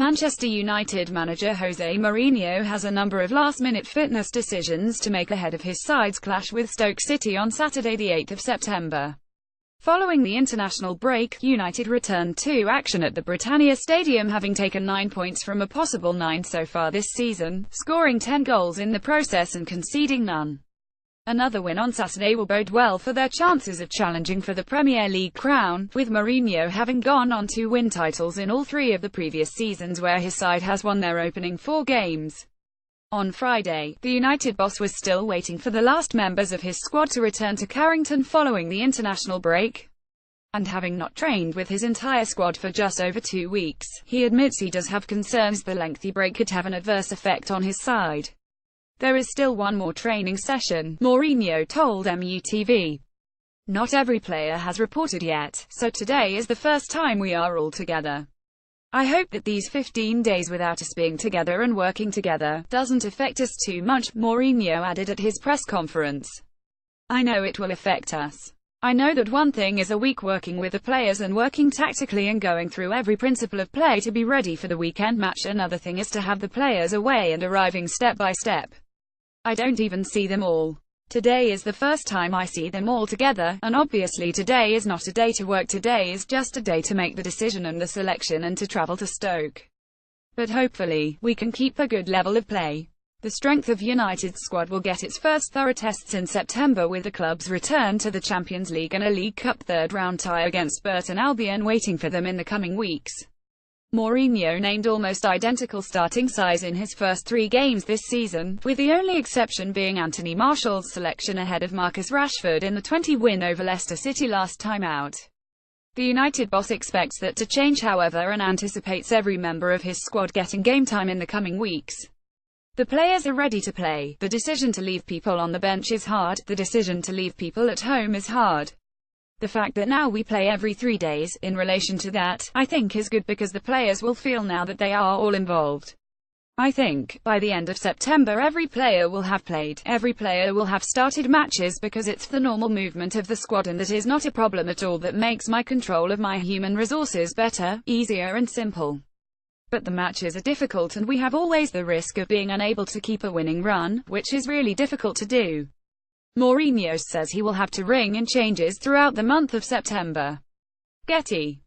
Manchester United manager Jose Mourinho has a number of last-minute fitness decisions to make ahead of his side's clash with Stoke City on Saturday, the 8th of September. Following the international break, United returned to action at the Britannia Stadium, having taken 9 points from a possible 9 so far this season, scoring 10 goals in the process and conceding none. Another win on Saturday will bode well for their chances of challenging for the Premier League crown, with Mourinho having gone on to win titles in all 3 of the previous seasons where his side has won their opening 4 games. On Friday, the United boss was still waiting for the last members of his squad to return to Carrington following the international break. And having not trained with his entire squad for just over 2 weeks, he admits he does have concerns the lengthy break could have an adverse effect on his side. There is still one more training session, Mourinho told MUTV. Not every player has reported yet, so today is the first time we are all together. I hope that these 15 days without us being together and working together doesn't affect us too much, Mourinho added at his press conference. I know it will affect us. I know that one thing is a week working with the players and working tactically and going through every principle of play to be ready for the weekend match. Another thing is to have the players away and arriving step by step. I don't even see them all. Today is the first time I see them all together, and obviously today is not a day to work. Today is just a day to make the decision and the selection and to travel to Stoke. But hopefully, we can keep a good level of play. The strength of United's squad will get its first thorough tests in September, with the club's return to the Champions League and a League Cup third-round tie against Burton Albion waiting for them in the coming weeks. Mourinho named almost identical starting size in his first 3 games this season, with the only exception being Anthony Martial's selection ahead of Marcus Rashford in the 20 win over Leicester City last time out. The United boss expects that to change, however, and anticipates every member of his squad getting game time in the coming weeks. The players are ready to play. The decision to leave people on the bench is hard. The decision to leave people at home is hard. The fact that now we play every 3 days, in relation to that, I think is good because the players will feel now that they are all involved. I think, by the end of September every player will have played, every player will have started matches because it's the normal movement of the squad and that is not a problem at all. That makes my control of my human resources better, easier and simple. But the matches are difficult and we have always the risk of being unable to keep a winning run, which is really difficult to do. Mourinho says he will have to ring in changes throughout the month of September. Getty.